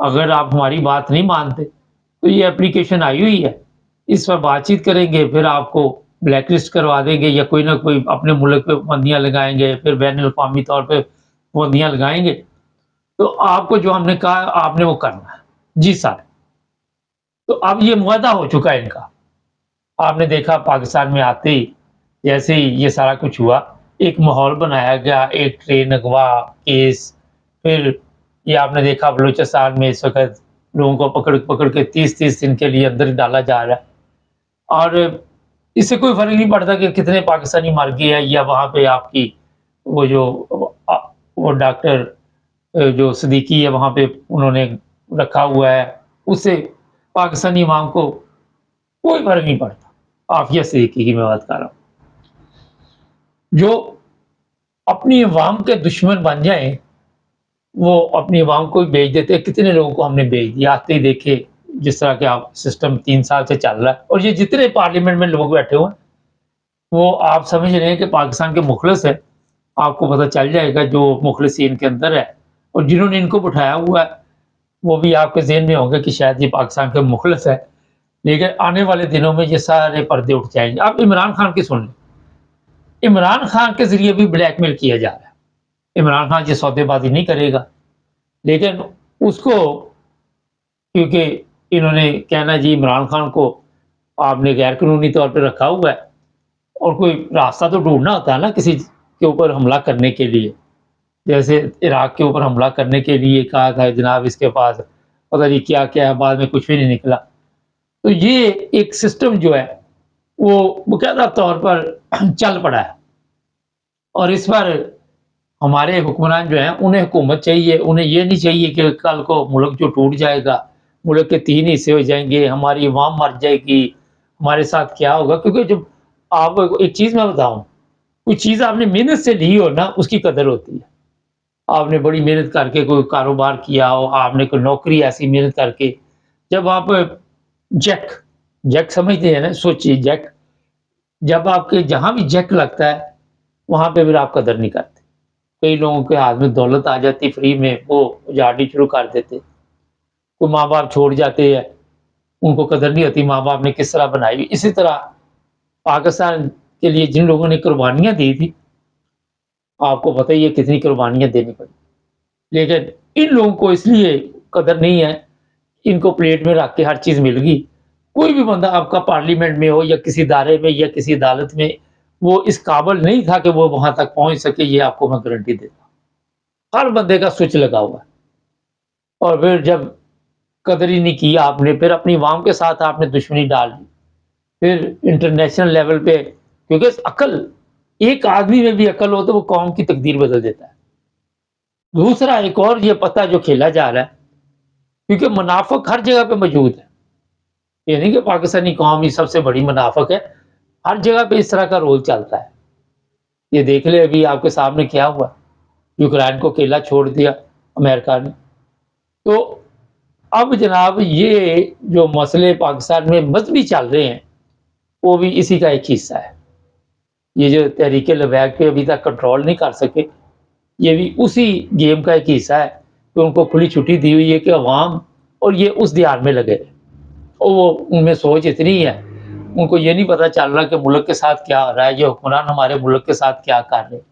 اگر آپ ہماری بات نہیں مانتے تو یہ اپلیکیشن آئی ہوئی ہے، اس پر بات چیت کریں گے، پھر آپ کو بلیک لسٹ کروا دیں گے یا کوئی نہ کوئی اپنے ملک پہ پابندیاں لگائیں گے، پھر بین الاقوامی طور پہ پابندیاں لگائیں گے، تو آپ کو جو ہم نے کہا آپ نے وہ کرنا ہے۔ جی سر، تو اب یہ معاہدہ ہو چکا ہے ان کا۔ آپ نے دیکھا پاکستان میں آتے ہی جیسے ہی یہ سارا کچھ ہوا، ایک ماحول بنایا گیا، ایک ٹرین اغوا کیس، پھر یہ آپ نے دیکھا بلوچستان میں اس وقت لوگوں کو پکڑ پکڑ کے 30 دن کے لیے اندر ڈالا جا رہا ہے، اور اس سے کوئی فرق نہیں پڑتا کہ کتنے پاکستانی مر گئے ہیں، یا وہاں پہ آپ کی وہ جو وہ ڈاکٹر جو صدیقی ہے وہاں پہ انہوں نے رکھا ہوا ہے، اس سے پاکستانی عوام کو کوئی فرق نہیں پڑتا۔ عافیہ صدیقی کی میں بات کر رہا ہوں، جو اپنی عوام کے دشمن بن جائیں وہ اپنی عوام کو بھی بھیج دیتے ہیں۔ کتنے لوگوں کو ہم نے بھیج دیا، آتے ہی دیکھے جس طرح کہ آپ سسٹم 3 سال سے چل رہا ہے، اور یہ جتنے پارلیمنٹ میں لوگ بیٹھے ہوئے ہیں وہ آپ سمجھ رہے ہیں کہ پاکستان کے مخلص ہیں۔ آپ کو پتہ چل جائے گا جو مخلصین کے اندر ہے اور جنہوں نے ان کو بٹھایا ہوا ہے وہ بھی آپ کے ذہن میں ہوں گے کہ شاید یہ پاکستان کے مخلص ہے، لیکن آنے والے دنوں میں یہ سارے پردے اٹھ جائیں گے۔ آپ عمران خان کی سن لیں، عمران خان کے ذریعے بھی بلیک میل کیا جا رہا ہے۔ عمران خان یہ سودے بازی نہیں کرے گا، لیکن اس کو کیونکہ انہوں نے کہنا جی عمران خان کو آپ نے غیر قانونی طور پہ رکھا ہوا ہے، اور کوئی راستہ تو ڈھونڈنا ہوتا ہے نا کسی کے اوپر حملہ کرنے کے لیے۔ جیسے عراق کے اوپر حملہ کرنے کے لیے کہا تھا جناب اس کے پاس پتہ نہیں کیا کیا ہے، بعد میں کچھ بھی نہیں نکلا۔ تو یہ ایک سسٹم جو ہے وہ باقاعدہ طور پر چل پڑا ہے، اور اس پر ہمارے حکمران جو ہیں انہیں حکومت چاہیے، انہیں یہ نہیں چاہیے کہ کل کو ملک جو ٹوٹ جائے گا، ملک کے 3 حصے ہو جائیں گے، ہماری عوام مر جائے گی، ہمارے ساتھ کیا ہوگا۔ کیونکہ جب آپ ایک چیز میں بتاؤں، کوئی چیز آپ نے محنت سے لی ہو نا اس کی قدر ہوتی ہے۔ آپ نے بڑی محنت کر کے کوئی کاروبار کیا ہو، آپ نے کوئی نوکری ایسی محنت کر کے، جب آپ جیک جیک سمجھتے ہیں نا، سوچیے جیک، جب آپ کے جہاں بھی جیک لگتا ہے وہاں پہ پھر آپ قدر نہیں کرتے۔ کئی لوگوں کے ہاتھ میں دولت آ جاتی فری میں، وہ اجاڑنی شروع کر دیتے، کوئی ماں باپ چھوڑ جاتے ہیں، ان کو قدر نہیں ہوتی ماں باپ نے کس طرح بنائی ہوئی۔ اسی طرح پاکستان کے لیے جن لوگوں نے قربانیاں دی تھی، آپ کو پتہ ہی ہے کتنی قربانیاں دینی پڑی، لیکن ان لوگوں کو اس لیے قدر نہیں ہے، ان کو پلیٹ میں رکھ کے ہر چیز مل گئی۔ کوئی بھی بندہ آپ کا پارلیمنٹ میں ہو یا کسی ادارے میں یا کسی عدالت میں، وہ اس قابل نہیں تھا کہ وہ وہاں تک پہنچ سکے، یہ آپ کو میں گارنٹی دیتا ہوں۔ ہر بندے کا سوئچ لگا ہوا ہے، اور پھر جب قدر ہی نہیں کیا آپ نے، پھر اپنی عوام کے ساتھ آپ نے دشمنی ڈال دی، پھر انٹرنیشنل لیول پہ، کیونکہ عقل ایک آدمی میں بھی عقل ہو تو وہ قوم کی تقدیر بدل دیتا ہے۔ دوسرا ایک اور یہ پتہ جو کھیلا جا رہا ہے، کیونکہ منافق ہر جگہ پہ موجود ہے، یہ نہیں کہ پاکستانی قوم ہی سب سے بڑی منافق ہے، ہر جگہ پہ اس طرح کا رول چلتا ہے۔ یہ دیکھ لیں ابھی آپ کے سامنے کیا ہوا، یوکرائن کو اکیلا چھوڑ دیا امریکہ نے۔ تو اب جناب یہ جو مسئلے پاکستان میں مذہبی چل رہے ہیں وہ بھی اسی کا ایک حصہ ہے۔ یہ جو تحریک لبیک پہ ابھی تک کنٹرول نہیں کر سکے، یہ بھی اسی گیم کا ایک حصہ ہے کہ ان کو کھلی چھٹی دی ہوئی ہے کہ عوام اور یہ اس دیار میں لگے رہے، اور وہ ان میں سوچ اتنی ہے، ان کو یہ نہیں پتہ چل رہا کہ ملک کے ساتھ کیا ہو رہا ہے، یہ حکمران ہمارے ملک کے ساتھ کیا کر رہے ہیں۔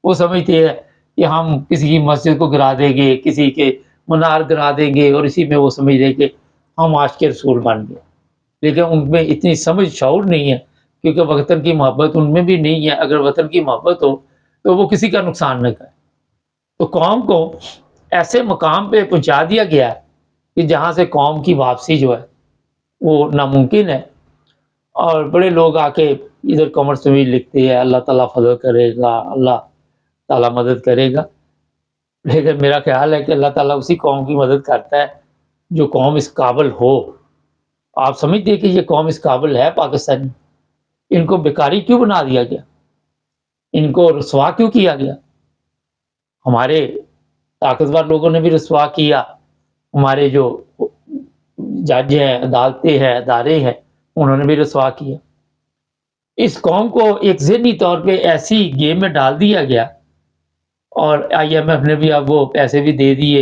وہ سمجھتے ہیں کہ ہم کسی کی مسجد کو گرا دیں گے، کسی کے منار گرا دیں گے، اور اسی میں وہ سمجھ رہے کہ ہم عاشق رسول بن گئے، لیکن ان میں اتنی سمجھ شعور نہیں ہے، کیونکہ وطن کی محبت ان میں بھی نہیں ہے۔ اگر وطن کی محبت ہو تو وہ کسی کا نقصان نہ کرے۔ تو قوم کو ایسے مقام پہ پہنچا دیا گیا ہے کہ جہاں سے قوم کی واپسی جو ہے وہ ناممکن ہے، اور بڑے لوگ آ کے ادھر کامنٹس میں بھی لکھتے ہیں اللہ تعالیٰ فضل کرے گا، اللہ تعالیٰ مدد کرے گا، لیکن میرا خیال ہے کہ اللہ تعالیٰ اسی قوم کی مدد کرتا ہے جو قوم اس قابل ہو۔ آپ سمجھتے کہ یہ قوم اس قابل ہے پاکستانی؟ ان کو بیکاری کیوں بنا دیا گیا؟ ان کو رسوا کیوں کیا گیا؟ ہمارے طاقتور لوگوں نے بھی رسوا کیا، ہمارے جو جج ہیں، عدالتیں ہیں، ادارے ہیں، انہوں نے بھی رسوا کیا۔ اس قوم کو ایک ذہنی طور پہ ایسی گیم میں ڈال دیا گیا، اور آئی ایم ایف نے بھی اب وہ پیسے بھی دے دیے،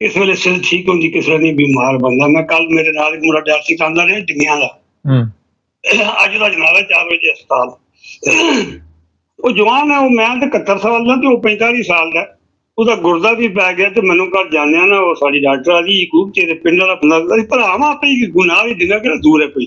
ਇਸ ਵੇਲੇ ਸਿਹਤ ਠੀਕ ਹੁੰਦੀ, ਕਿਸੇ ਨਹੀਂ ਬਿਮਾਰ ਬੰਦਾ। ਮੈਂ ਕੱਲ ਮੇਰੇ ਨਾਲ ਇੱਕ ਮੁੰਡਾ ਡਾਇਲਸਿਸ ਕਰਦਾ ਰਿਹਾ ਡਿੰਗਿਆਂ ਦਾ, ਅੱਜ ਦਾ ਜਨਾਜ਼ਾ 4 ਵਜੇ ਹਸਪਤਾਲ। ਉਹ ਜਵਾਨ ਹੈ, ਉਹ ਮੈਂ ਤੇ 71 ਸਾਲ ਦਾ ਤੇ ਉਹ 45 ਸਾਲ ਦਾ। ਉਹਦਾ ਗੁਰਦਾ ਵੀ ਪੈ ਗਿਆ ਤੇ ਮੈਨੂੰ ਕੱਲ ਜਾਣਿਆ ਨਾ, ਉਹ ਸਾਡੀ ਡਾਕਟਰ ਆ ਜੀ ਯਕੂਬ ਤੇਰੇ ਪਿੰਡ ਵਾਲਾ ਬੰਦਾ, ਅਸੀਂ ਭਰਾਵਾਂ ਆਪੇ ਹੀ ਗੁਨਾਹ ਵੀ ਦਿੰਦਾ ਕਿਹੜਾ ਦੂਰ ਹੈ ਕੋਈ।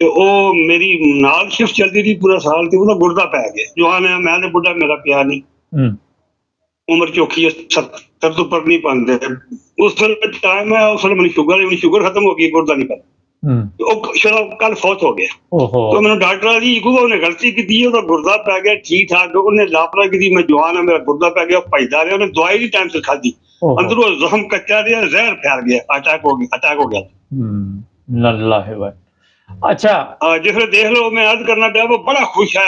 ਤੇ ਉਹ ਮੇਰੀ ਨਾਲ ਸ਼ਿਫਟ ਚੱਲਦੀ ਰਹੀ ਪੂਰਾ ਸਾਲ, ਤੇ ਉਹਦਾ ਗੁਰਦਾ ਪੈ ਗਿਆ। ਜਵਾਨ ਹੈ ਮੈਂ, ਤੇ ਬੁੱਢਾ ਮੇਰਾ ਪਿਆ ਨਹੀਂ, ਉਮਰ ਚੌਖੀ ਹੈ, 70 ਤੋਂ ਉੱਪਰ ਨਹੀਂ ਪਾਉਂਦੇ। ਉਸ ਵੇਲੇ ਟਾਈਮ ਹੈ, ਉਸ ਵੇਲੇ ਮੈਨੂੰ ਸ਼ੂਗਰ ਖਤਮ ਹੋ ਗਈ, ਗੁਰਦਾ ਨਹੀਂ ਪੈਂਦਾ। ਉਹ ਚਲੋ ਕੱਲ ਫੌਤ ਹੋ ਗਿਆ। ਤੇ ਮੈਨੂੰ ਡਾਕਟਰ ਜੀ ਉਹਨੇ ਗਲਤੀ ਕੀਤੀ, ਉਹਦਾ ਗੁਰਦਾ ਪੈ ਗਿਆ, ਠੀਕ ਠਾਕ। ਉਹਨੇ ਲਾਪਰਵਾਹੀ ਕੀਤੀ, ਮੈਂ ਜਵਾਨ ਆ, ਮੇਰਾ ਗੁਰਦਾ ਪੈ ਗਿਆ, ਭਜਦਾ ਰਿਹਾ। ਉਹਨੇ ਦਵਾਈ ਨਹੀਂ ਟਾਈਮ ਸਿਰ ਖਾਧੀ, ਅੰਦਰੋਂ ਜ਼ਖਮ ਕੱਚਾ ਰਿਹਾ, ਜ਼ਹਿਰ ਫੈਲ ਗਿਆ, ਅਟੈਕ ਹੋ ਗਿਆ। ਅੱਛਾ, ਜਿਸ ਵੇਲੇ ਦੇਖ ਲਓ ਮੈਂ ਅਰਜ਼ ਕਰਨਾ ਪਿਆ, ਉਹ ਬੜਾ ਖੁਸ਼ ਆ,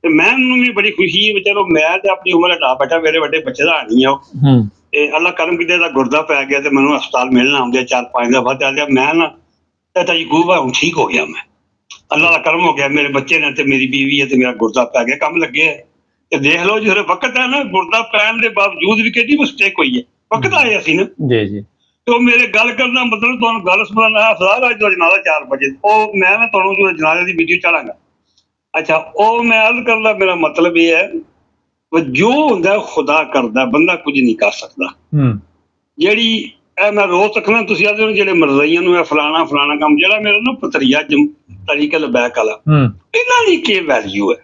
ਤੇ ਮੈਨੂੰ ਵੀ ਬੜੀ ਖੁਸ਼ੀ ਹੈ। ਚਲੋ ਮੈਂ ਤੇ ਆਪਣੀ ਉਮਰ ਹਟਾ ਬੈਠਾ, ਮੇਰੇ ਵੱਡੇ ਬੱਚੇ ਦਾ ਨਹੀਂ ਆ ਉਹ, ਤੇ ਅੱਲਾ ਕਰਮ ਕੀਤੇ ਦਾ ਗੁਰਦਾ ਪੈ ਗਿਆ, ਤੇ ਮੈਨੂੰ ਹਸਪਤਾਲ ਮਿਲਣ ਆਉਂਦੇ 4-5 ਦਫਾ। ਚੱਲ ਮੈਂ ਨਾ ਜੀ ਗੂਬਾ ਹੁਣ ਠੀਕ ਹੋ ਗਿਆ, ਮੈਂ ਅੱਲਾ ਦਾ ਕਰਮ ਹੋ ਗਿਆ, ਮੇਰੇ ਬੱਚੇ ਨੇ ਤੇ ਮੇਰੀ ਬੀਵੀ ਹੈ, ਤੇ ਮੇਰਾ ਗੁਰਦਾ ਪੈ ਗਿਆ, ਕੰਮ ਲੱਗੇ ਹੈ। ਤੇ ਦੇਖ ਲਓ ਜਿਹੜੇ ਵਕਤ ਹੈ ਨਾ, ਗੁਰਦਾ ਪੈਣ ਦੇ ਬਾਵਜੂਦ ਵੀ ਕਿਹੜੀ ਮਿਸਟੇਕ ਹੋਈ ਹੈ, ਵਕਤ ਆਇਆ ਸੀ ਨਾ ਜੀ। ਤੇ ਉਹ ਮੇਰੇ ਗੱਲ ਕਰਨ ਦਾ ਮਤਲਬ, ਤੁਹਾਨੂੰ ਗੱਲ ਸੁਣਾਉਣਾ ਹੈ, ਅੱਜ ਦਾ ਜਨਾਜ਼ਾ 4 ਵਜੇ, ਉਹ ਮੈਂ ਨਾ ਤੁਹਾਨੂੰ ਜੋ ਜਨਾਜ਼ੇ ਦੀ ਵੀਡੀਓ ਚਾੜਾਂਗਾ। ਅੱਛਾ, ਉਹ ਮੈਂ ਅਰਜ਼ ਕਰਨ ਦਾ ਮੇਰਾ ਮਤਲਬ ਇਹ ਹੈ, ਜੋ ਹੁੰਦਾ ਖੁਦਾ ਕਰਦਾ, ਬੰਦਾ ਕੁਝ ਨਹੀਂ ਕਰ ਸਕਦਾ। ਜਿਹੜੀ ਇਹ ਮੈਂ ਰੋਜ਼ ਤੱਕਣਾ, ਤੁਸੀਂ ਆਖਦੇ ਹੋ ਜਿਹੜੇ ਮਰਜ਼ਈਆਂ ਨੂੰ ਫਲਾਣਾ ਕੰਮ, ਜਿਹੜਾ ਮੇਰਾ ਨਾ ਪਤਰੀਆ ਤਰੀਕੇ ਲਬੈਕ ਵਾਲਾ, ਇਹਨਾਂ ਦੀ ਕੀ ਵੈਲਿਊ ਹੈ?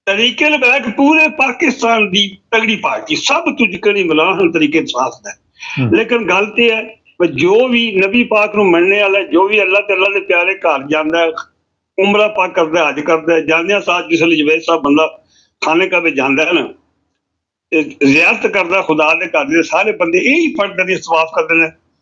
ਤਰੀਕੇ ਲਬੈਕ ਪੂਰੇ ਪਾਕਿਸਤਾਨ ਦੀ ਤਗੜੀ ਪਾਰਟੀ, ਸਭ ਤੋਂ ਜਿਕਣੀ ਮਲਾਹਨ ਤਰੀਕੇ ਸਾਥ ਹੈ। ਲੇਕਿਨ ਗੱਲ ਤੇ ਹੈ, ਜੋ ਵੀ ਨਬੀ ਪਾਕ ਨੂੰ ਮੰਨਣੇ ਵਾਲਾ, ਜੋ ਵੀ ਅੱਲਾ ਤੇ ਅੱਲਾ ਦੇ ਪਿਆਰੇ ਘਰ ਜਾਂਦਾ, ਉਮਰਾ ਪਾਕ ਕਰਦਾ, ਹਜ ਕਰਦਾ, ਜਾਂਦਿਆਂ ਸਾਥ ਜਿਸ ਲਈ ਜਵੇਦ ਸਾਹਿਬ ਬੰਦਾ ਖਾਨੇ ਕਾਬੇ ਜਾਂਦਾ ਹੈ ਨਾ, ਜ਼ਿਆਰਤ ਕਰਦਾ ਖੁਦਾ ਦੇ ਘਰ ਦੇ, ਸਾਰੇ ਬੰਦੇ ਇਹੀ ਪੜ੍ਹਦੇ ਨੇ, ਸਵਾਫ ਕਰਦੇ ਨੇ,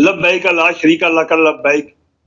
ਲੱਬੈਕ ਲਾ ਸ਼ਰੀਕ ਲਕ ਲੱਬੈਕ,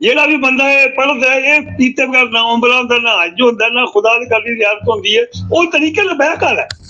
ਜਿਹੜਾ ਵੀ ਬੰਦਾ ਇਹ ਪੜ੍ਹਦਾ, ਇਹ ਕੀਤੇ ਬਗੈਰ ਨਾ ਉਮਰਾ ਹੁੰਦਾ, ਨਾ ਹਜ ਹੁੰਦਾ, ਨਾ ਖੁਦਾ ਦੇ ਘਰ ਦੀ ਜ਼ਿਆਰਤ ਹੁੰਦੀ ਹੈ, ਉਹ ਤਰੀਕੇ ਲੱਬੈਕ ਵਾਲਾ।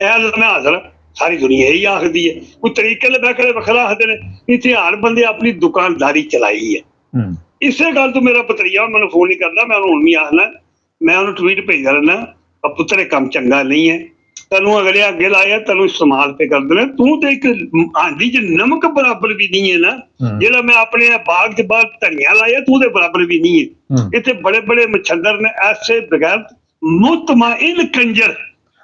ਇਹ ਅੱਲਾ ਮੈਂ ਹਾਜ਼ਰ, ਸਾਰੀ ਦੁਨੀਆ ਇਹੀ ਆਖਦੀ ਹੈ। ਕੋਈ ਤਰੀਕੇ ਲੱਬੈਕ ਵਾਲੇ ਵੱਖਰਾ ਆਖਦੇ ਨੇ। ਇੱਥੇ ਹਰ ਬੰਦੇ ਆਪਣੀ ਦੁਕਾਨਦਾਰੀ ਚਲਾਈ ਹੈ। ਇਸੇ ਗੱਲ ਤੋਂ ਮੇਰਾ ਭਤਰੀਆ ਮੈਨੂੰ ਫੋਨ ਨਹੀਂ ਕਰਦਾ, ਮੈਂ ਉਹਨੂੰ ਹੁਣ ਵੀ ਆਖਣਾ, ਮੈਂ ਉਹਨੂੰ ਟਵੀਟ ਭੇਜਦਾ ਰਹਿਣਾ, ਪੁੱਤਰ ਇਹ ਕੰਮ ਚੰਗਾ ਨਹੀਂ ਹੈ, ਤੈਨੂੰ ਅਗਲੇ ਅੱਗੇ ਲਾਇਆ, ਤੈਨੂੰ ਇਸਤੇਮਾਲ ਤੇ ਕਰਦੇ ਨੇ, ਤੂੰ ਤੇ ਇੱਕ ਆਂਡੀ ਚ ਨਮਕ ਬਰਾਬਰ ਵੀ ਨਹੀਂ ਹੈ ਨਾ। ਜਿਹੜਾ ਮੈਂ ਆਪਣੇ ਬਾਗ ਚ ਬਾਹਰ ਧਨੀਆ ਲਾਇਆ, ਤੂੰ ਦੇ ਬਰਾਬਰ ਵੀ ਨਹੀਂ ਹੈ। ਇੱਥੇ ਬੜੇ ਬੜੇ ਮਛੰਦਰ ਨੇ, ਐਸੇ ਬਗੈਰ ਮੁਤਮਇਨ ਕੰਜਰ,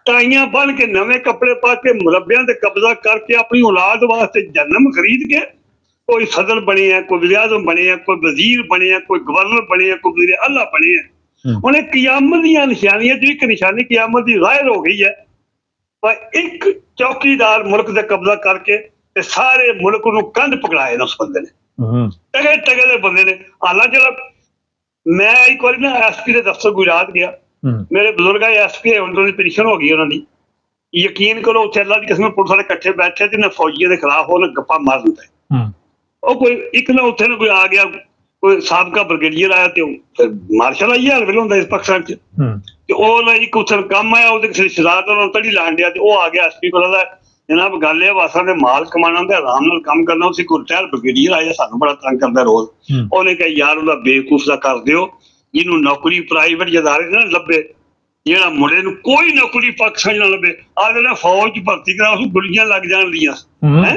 ਟਾਈਆਂ ਬਣ ਕੇ, ਨਵੇਂ ਕੱਪੜੇ ਪਾ ਕੇ, ਮੁਰੱਬਿਆਂ ਤੇ ਕਬਜ਼ਾ ਕਰਕੇ, ਆਪਣੀ ਔਲਾਦ ਵਾਸਤੇ ਜਨਮ ਖਰੀਦ ਕੇ, ਕੋਈ ਸਦਰ ਬਣੇ ਆ, ਕੋਈ ਵਜ਼ੀਰ ਬਣੇ ਆ, ਕੋਈ ਵਜ਼ੀਰ ਬਣੇ ਆ, ਕੋਈ ਗਵਰਨਰ ਬਣੇ ਆ, ਕੋਈ ਵਜ਼ੀਰ ਅੱਲਾ ਬਣੇ ਆ। ਉਹਨੇ ਕਿਆਮਤ ਦੀਆਂ ਨਿਸ਼ਾਨੀਆਂ ਚ ਇੱਕ ਨਿਸ਼ਾਨੀ ਕਿਆਮਤ ਦੀ ਜ਼ਾਹਿਰ ਹੋ ਗਈ ਹੈ। ਪਰ ਇੱਕ ਚੌਕੀਦਾਰ ਮੁਲਕ ਤੇ ਕਬਜ਼ਾ ਕਰਕੇ ਤੇ ਸਾਰੇ ਮੁਲਕ ਨੂੰ ਕੰਧ ਪਕੜਾਏ ਨੇ ਉਸ ਬੰਦੇ ਨੇ, ਟਗੇ ਦੇ ਬੰਦੇ ਨੇ। ਹਾਲਾਂਕਿ ਜਿਹੜਾ ਮੈਂ ਇੱਕ ਵਾਰੀ ਨਾ SP ਦੇ ਦਫ਼ਤਰ ਗੁਜਰਾਤ ਗਿਆ, ਮੇਰੇ ਬਜ਼ੁਰਗ ਆ SP ਉਹਨਾਂ ਦੀ ਪੈਨਸ਼ਨ ਹੋ ਗਈ ਉਹਨਾਂ ਦੀ। ਯਕੀਨ ਕਰੋ, ਉੱਥੇ ਅੱਲਾ ਦੀ ਕਸਮ ਪੁਲਿਸ ਵਾਲੇ ਇਕੱਠੇ ਬੈਠੇ ਤੇ ਨਾ ਫੌਜੀਆਂ ਦੇ ਖਿਲਾਫ ਉਹਨੇ ਗੱਪਾਂ ਮਾਰ ਦਿੰਦਾ। ਉਹ ਕੋਈ ਇੱਕ ਨਾ ਉੱਥੇ ਨਾ ਕੋਈ ਆ ਗਿਆ, ਕੋਈ ਸਾਬਕਾ ਬ੍ਰਿਗੇਡੀਅਰ ਆਇਆ, ਤੇ ਉਹ ਮਾਰਸ਼ਲ ਆਈ ਹਾਲ ਵੇਲੇ ਹੁੰਦਾ ਇਸ ਪਾਕਿਸਤਾਨ ਚ, ਤੇ ਉਹ ਨਾ ਇੱਕ ਉੱਥੇ ਕੰਮ ਆਇਆ, ਉਹਦੇ ਕਿਸੇ ਰਿਸ਼ਤੇਦਾਰ ਨੂੰ ਤੜੀ ਲਾਣ ਡਿਆ, ਤੇ ਉਹ ਆ ਗਿਆ SP ਕੋਲ, ਜਨਾਬ ਗੱਲ ਇਹ ਵਾਸਾਂ ਦੇ ਮਾਲ ਕਮਾਉਣਾ ਤੇ ਆਰਾਮ ਨਾਲ ਕੰਮ ਕਰਨਾ, ਉਸੇ ਕੋਈ ਰਿਟਾਇਰ ਬ੍ਰਿਗੇਡੀਅਰ ਆਇਆ, ਸਾਨੂੰ ਬੜਾ ਤੰਗ ਕਰਦਾ ਰੋਜ਼। ਉਹਨੇ ਕਿਹਾ ਯਾਰ ਉਹਦਾ ਬੇਵਕੂਫ ਦਾ ਕਰ ਦਿਓ, ਜਿਹਨੂੰ ਨੌਕਰੀ ਪ੍ਰਾਈਵੇਟ ਅਦਾਰੇ ਨਾ ਲੱਭੇ, ਜਿਹੜਾ ਮੁੰਡੇ ਨੂੰ ਕੋਈ ਨੌਕਰੀ ਪਾਕਿਸਤਾਨ ਨਾ ਲੱਭੇ, ਆਖਦੇ ਨਾ ਫੌਜ ਚ ਭਰਤੀ ਕਰਾ, ਉਸ ਗੋਲੀਆਂ ਲੱਗ ਜਾਣਦੀਆਂ ਹੈ।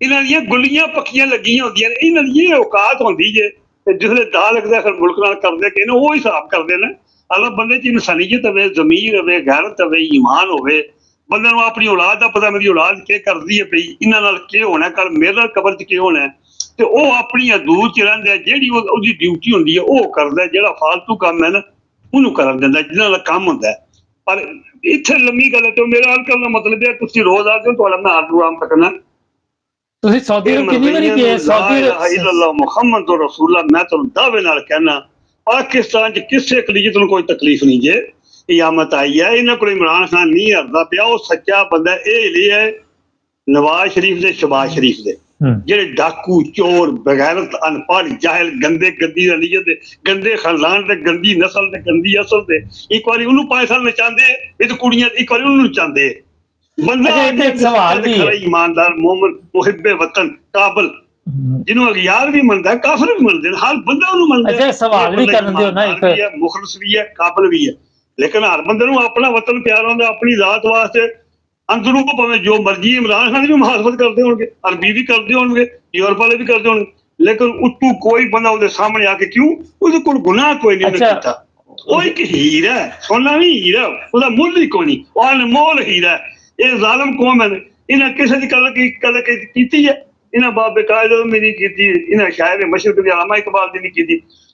ਇਹਨਾਂ ਦੀਆਂ ਗੁੱਲੀਆਂ ਪੱਕੀਆਂ ਲੱਗੀਆਂ ਹੁੰਦੀਆਂ ਨੇ, ਇਹਨਾਂ ਦੀ ਇਹ ਔਕਾਤ ਹੁੰਦੀ ਜੇ, ਤੇ ਜਿਸਲੇ ਦਾ ਲੱਗਦਾ ਫਿਰ ਮੁਲਕ ਨਾਲ ਕਰਦੇ ਕਿ ਉਹ ਹਿਸਾਬ ਕਰਦੇ ਨੇ। ਅੱਲਾ ਬੰਦੇ ਚ ਇਨਸਾਨੀਅਤ ਹੋਵੇ, ਜ਼ਮੀਰ ਹੋਵੇ, ਗੈਰਤ ਹੋਵੇ, ਈਮਾਨ ਹੋਵੇ, ਬੰਦੇ ਨੂੰ ਆਪਣੀ ਔਲਾਦ ਦਾ ਪਤਾ, ਮੇਰੀ ਔਲਾਦ ਕੀ ਕਰਦੀ ਹੈ ਪਈ, ਇਹਨਾਂ ਨਾਲ ਕੀ ਹੋਣਾ, ਕੱਲ ਮੇਰੇ ਨਾਲ ਕਬਰ ਚ ਕੀ ਹੋਣਾ, ਤੇ ਉਹ ਆਪਣੀ ਹਦੂਦ ਚ ਰਹਿੰਦਾ। ਜਿਹੜੀ ਉਹਦੀ ਡਿਊਟੀ ਹੁੰਦੀ ਹੈ ਉਹ ਕਰਦਾ, ਜਿਹੜਾ ਫਾਲਤੂ ਕੰਮ ਹੈ ਨਾ ਉਹਨੂੰ ਕਰਨ ਦਿੰਦਾ, ਜਿਹਨਾਂ ਦਾ ਕੰਮ ਹੁੰਦਾ। ਪਰ ਇੱਥੇ ਲੰਮੀ ਗੱਲ ਹੈ, ਤੇ ਮੇਰਾ ਹੱਲ ਕਰਨ ਦਾ ਮਤਲਬ ਹੈ, ਤੁਸੀਂ ਰੋਜ਼ ਆ ਕੇ ਤੁਹਾਡਾ ਮੈਂ ਹਰ ਪ੍ਰੋਗਰਾਮ ਤੱਕਣਾ। ਤੁਸੀਂ ਸਾਊਦੀ ਨੂੰ ਕਿੰਨੀ ਵਾਰੀ ਗਏ? ਮੁਹੰਮਦ ਰਸੂਲullah, ਮੈਂ ਤੁਹਾਨੂੰ ਦਾਅਵੇ ਨਾਲ ਕਹਿਣਾ, ਪਾਕਿਸਤਾਨ ਚ ਕਿਸੇ ਅਕਲੀਅਤ ਨੂੰ ਕੋਈ ਤਕਲੀਫ ਨਹੀਂ ਜੇ। ਕਿਆਮਤ ਆਈ ਹੈ, ਇਹਨਾਂ ਕੋਲ ਇਮਰਾਨ ਖਾਨ ਨਹੀਂ ਹਰਦਾ ਪਿਆ, ਉਹ ਸੱਚਾ ਬੰਦਾ ਇਹ ਲਈ ਹੈ ਨਵਾਜ਼ ਸ਼ਰੀਫ ਦੇ, ਸ਼ਬਾਜ਼ ਸ਼ਰੀਫ ਦੇ, ਜਿਹੜੇ ਡਾਕੂ, ਚੋਰ, ਬਗੈਰਤ, ਅਨਪੜ੍ਹ, ਜਾਹਿਲ, ਗੰਦੇ ਗੰਦੀ ਰਲੀਅਤ ਦੇ, ਗੰਦੇ ਖਾਨਦਾਨ ਦੇ, ਗੰਦੀ ਨਸਲ ਦੇ, ਗੰਦੀ ਅਸਲ ਦੇ, ਇੱਕ ਵਾਰੀ ਉਹਨੂੰ ਪਾਕਿਸਤਾਨ ਨਚਾਉਂਦੇ, ਇਹ ਤਾਂ ਕੁੜੀਆਂ ਇੱਕ ਵਾਰੀ ਉਹਨੂੰ ਨਚਾਉਂਦੇ। ਬੰਦਾ ਸਵਾਲ ਵੀ ਈਮਾਨਦਾਰ, ਮੋਮਨ, ਮੁਹਿੱਬੇ ਵਤਨ, ਕਾਬਲ, ਜਿਹਨੂੰ ਅਗਿਆਰ ਵੀ ਮੰਨਦਾ, ਕਾਫਰ ਵੀ ਮੰਨਦੇ ਨੇ, ਹਰ ਬੰਦਾ ਉਹਨੂੰ ਮੰਨਦਾ। ਸਵਾਲ ਵੀ ਕਰਨ ਦਿਓ ਨਾ, ਇੱਕ ਮੁਖਲਸ ਵੀ ਹੈ, ਕਾਬਲ ਵੀ ਹੈ, ਲੇਕਿਨ ਹਰ ਬੰਦੇ ਨੂੰ ਆਪਣਾ ਵਤਨ ਪਿਆਰ ਹੁੰਦਾ, ਆਪਣੀ ਜ਼ਾਤ ਵਾਸਤੇ। ਅੰਦਰੋਂ ਭਾਵੇਂ ਜੋ ਮਰਜ਼ੀ ਇਮਰਾਨ ਖਾਨ ਵੀ ਮੁਹਾਲਫਤ ਕਰਦੇ ਹੋਣਗੇ, ਅਰਬੀ ਵੀ ਕਰਦੇ ਹੋਣਗੇ, ਯੂਰਪ ਵਾਲੇ ਵੀ ਕਰਦੇ ਹੋਣਗੇ, ਲੇਕਿਨ ਉੱਤੋਂ ਕੋਈ ਬੰਦਾ ਉਹਦੇ ਸਾਹਮਣੇ ਆ ਕੇ ਕਿਉਂ, ਉਹਦੇ ਕੋਲ ਗੁਨਾਹ ਕੋਈ ਨਹੀਂ ਕੀਤਾ। ਉਹ ਇੱਕ ਹੀਰ ਹੈ, ਸੋਨਾ ਵੀ ਹੀਰ ਹੈ, ਉਹਦਾ ਮੁੱਲ ਹੀ ਕੋਈ ਨਹੀਂ, ਉਹ ਅਨਮੋਲ ਹੀਰਾ ਹੈ। ਇਹ ਜ਼ਾਲਮ ਕੌਮ ਹੈ, ਇਹਨਾਂ ਕਿਸੇ ਦੀ ਕਦਰ ਕੀਤੀ ਹੈ? ਇਹਨਾਂ ਬਾਬੇ ਕਾਇਦੇ ਦੀ ਨਹੀਂ ਕੀਤੀ, ਇਹਨਾਂ ਸ਼ਾਇਰ ਮਸ਼ਰਕ ਦੇ ਅਲਾਮਾ ਇਕਬਾਲ ਦੀ ਨਹੀਂ ਕੀਤੀ।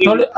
ਥੋੜੀ,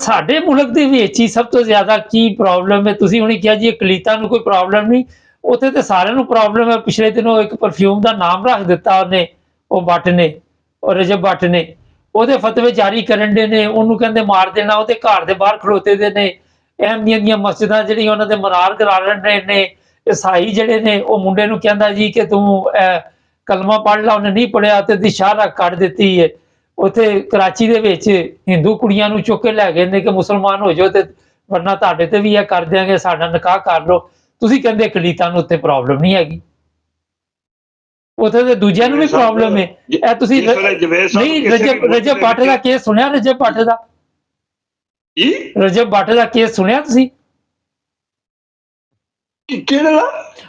ਸਾਡੇ ਮੁਲਕ ਦੇ ਵਿੱਚ ਹੀ ਸਭ ਤੋਂ ਜ਼ਿਆਦਾ ਕੀ ਪ੍ਰੋਬਲਮ ਹੈ? ਤੁਸੀਂ ਹੁਣੇ ਕਿਹਾ ਜੀ ਅਕਲੀਤਾਂ ਨੂੰ ਕੋਈ ਪ੍ਰੋਬਲਮ ਨਹੀਂ, ਉੱਥੇ ਤੇ ਸਾਰਿਆਂ ਨੂੰ ਪ੍ਰੋਬਲਮ ਹੈ। ਪਿਛਲੇ ਦਿਨੋਂ ਇੱਕ ਪਰਫਿਊਮ ਦਾ ਨਾਮ ਰੱਖ ਦਿੱਤਾ ਉਹਨੇ, ਉਹ ਬੱਟ ਨੇ, ਉਹ ਰਜਬ ਬੱਟ ਨੇ, ਉਹਦੇ ਫਤਵੇ ਜਾਰੀ ਕਰਨ ਦੇ ਨੇ, ਉਹਨੂੰ ਕਹਿੰਦੇ ਮਾਰ ਦੇਣਾ, ਉਹਦੇ ਘਰ ਦੇ ਬਾਹਰ ਖਲੋਤੇ ਦੇ ਨੇ, ਅਹਿਮਦੀਆਂ ਦੀਆਂ ਮਸਜਿਦਾਂ ਜਿਹੜੀਆਂ ਉਹਨਾਂ ਦੇ ਮਨਾਰ ਕਰਾ ਰਹੇ ਨੇ। ਈਸਾਈ ਜਿਹੜੇ ਨੇ ਉਹ ਮੁੰਡੇ ਨੂੰ ਕਹਿੰਦਾ ਜੀ ਕਿ ਤੂੰ ਕਲਮਾ ਪੜ੍ਹ ਲਾ, ਉਹਨੇ ਨਹੀਂ ਪੜ੍ਹਿਆ ਤੇ ਦੀ ਸ਼ਾਹਰਾ ਕੱਢ ਦਿੱਤੀ ਹੈ। ਉੱਥੇ ਕਰਾਚੀ ਦੇ ਵਿੱਚ ਹਿੰਦੂ ਕੁੜੀਆਂ ਨੂੰ ਚੁੱਕ ਕੇ ਲੈ ਗਏ ਨੇ ਕਿ ਮੁਸਲਮਾਨ ਹੋ ਜਾਓ ਤੇ ਵਰਨਾ ਤੁਹਾਡੇ ਤੇ ਵੀ ਇਹ ਕਰ ਦਿਆਂਗੇ, ਸਾਡਾ ਨਿਕਾਹ ਕਰ ਲਓ। ਤੁਸੀਂ ਕਹਿੰਦੇ ਅਕਲੀਤਾਂ ਨੂੰ ਉੱਥੇ ਪ੍ਰੋਬਲਮ ਨਹੀਂ ਹੈਗੀ, ਉੱਥੇ ਤੇ ਦੂਜਿਆਂ ਨੂੰ ਵੀ ਪ੍ਰੋਬਲਮ ਹੈ। ਇਹ ਤੁਸੀਂ ਨਹੀਂ ਰਜਬ ਬੱਟ ਦਾ ਕੇਸ ਸੁਣਿਆ? ਰਜਬ ਬੱਟ ਦਾ, ਰਜਬ ਬੱਟ ਦਾ ਕੇਸ ਸੁਣਿਆ ਤੁਸੀਂ? ਕਿਹੜਾ?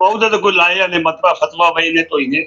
ਉਹਦਾ ਤਾਂ ਕੋਈ ਲਾਇਆ ਨੇ ਮਤਲਬ ਫਤਵਾ ਬਈ ਨੇ ਤੋਈ ਨੇ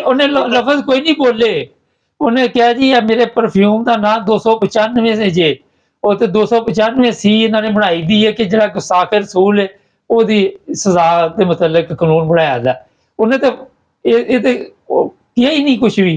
ਉਹਨੇ ਲਫ਼ਜ਼ ਕੋਈ ਨਹੀਂ ਬੋਲੇ, ਉਹਨੇ ਕਿਹਾ ਜੀ ਇਹ ਮੇਰੇ ਪਰਫਿਊਮ ਦਾ ਨਾਮ 295 ਹੈ ਜੇ, ਉਹ ਤੇ 295 ਸੀ ਇਹਨਾਂ ਨੇ ਬਣਾਈ ਦੀ ਹੈ ਕਿ ਜਿਹੜਾ ਗੁਸਤਾਖ ਰਸੂਲ ਹੈ ਉਹਦੀ ਸਜ਼ਾ ਦੇ ਮੁਤਲਕ ਕਾਨੂੰਨ ਬਣਾਇਆ ਦਾ। ਉਹਨੇ ਤਾਂ ਇਹ ਤੇ ਕਿਹਾ ਹੀ ਨਹੀਂ ਕੁਛ ਵੀ।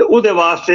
ਉਹਦੇ ਵਾਸਤੇ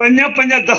5-5 10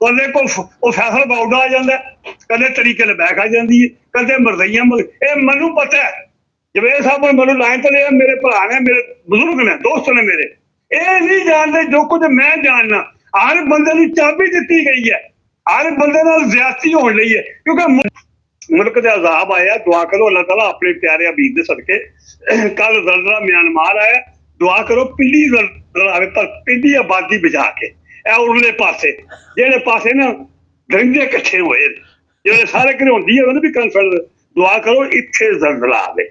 ਉਹਦੇ ਕੋਲ ਉਹ ਫੈਸਲ ਬਾਉਡਾ ਆ ਜਾਂਦਾ ਕਦੇ ਤਰੀਕੇ ਨਾਲ ਬੈਕ ਆ ਜਾਂਦੀ ਹੈ ਕਦੇ ਮਰਜ਼ਈਆਂ ਇਹ ਮੈਨੂੰ ਪਤਾ ਹੈ ਜਵੇਦ ਸਾਹਿਬ ਮੈਨੂੰ ਲਾਈਨ ਤੇ ਲਿਆ ਮੇਰੇ ਭਰਾ ਨੇ ਮੇਰੇ ਬਜ਼ੁਰਗ ਨੇ ਦੋਸਤ ਨੇ ਮੇਰੇ ਇਹ ਨਹੀਂ ਜਾਣਦੇ ਜੋ ਕੁਝ ਮੈਂ ਜਾਣਨਾ ਹਰ ਬੰਦੇ ਨੂੰ ਚਾਬੀ ਦਿੱਤੀ ਗਈ ਹੈ ਹਰ ਬੰਦੇ ਨਾਲ ਜ਼ਿਆਦਤੀ ਹੋਣ ਲਈ ਹੈ ਕਿਉਂਕਿ ਮੁਲਕ ਦੇ ਅਜ਼ਾਬ ਆਇਆ ਦੁਆ ਕਰੋ ਅੱਲਾਹ ਤਾਲਾ ਆਪਣੇ ਪਿਆਰੇ ਹਬੀਬ ਦੇ ਸਦਕੇ ਕੱਲ ਜ਼ਲਜ਼ਲਾ ਮਿਆਂਮਾਰ ਆਇਆ ਦੁਆ ਕਰੋ ਪਿੰਡੀ ਜ਼ਲਜ਼ਲਾ ਪਰ ਪਿੰਡੀ ਆਬਾਦੀ ਬਚਾ ਕੇ ਇਹ ਉਰਲੇ ਪਾਸੇ ਜਿਹੜੇ ਪਾਸੇ ਨਾ ਦਰਿੰਦੇ ਇਕੱਠੇ ਹੋਏ ਜਿਹੜੇ ਸਾਰੇ ਘਰੋਂਦੀ ਹੈ ਉਹਨਾਂ ਵੀ ਕਨਫਰੈਂਸ ਦੁਆ ਕਰੋ ਇੱਥੇ ਜ਼ਲਜ਼ਲਾ ਆਵੇ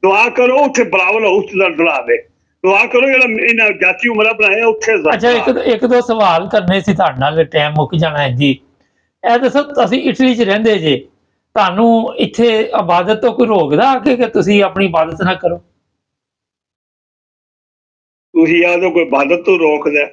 ਦੁਆ ਕਰੋ ਉੱਥੇ ਬਲਾਵਲ ਹਾਊਸ ਜ਼ਲਜ਼ਲਾ ਆਵੇ ਦੁਆ ਕਰੋ ਜਿਹੜਾ ਇਹਨਾਂ ਜਾਤੀ ਉਮਰਾ ਬਣਾਇਆ ਉੱਥੇ ਅੱਛਾ ਇੱਕ ਦੋ ਸਵਾਲ ਕਰਨੇ ਸੀ ਤੁਹਾਡੇ ਨਾਲ ਟਾਈਮ ਮੁੱਕ ਜਾਣਾ ਹੈ ਜੀ ਇਹ ਦੱਸੋ ਅਸੀਂ ਇਟਲੀ 'ਚ ਰਹਿੰਦੇ ਜੇ ਤੁਹਾਨੂੰ ਇੱਥੇ ਇਬਾਦਤ ਤੋਂ ਕੋਈ ਰੋਕਦਾ ਕਿ ਤੁਸੀਂ ਆਪਣੀ ਇਬਾਦਤ ਨਾ ਕਰੋ ਤੁਸੀਂ ਆਦੋ ਕੋਈ ਇਬਾਦਤ ਤੋਂ ਰੋਕਦਾ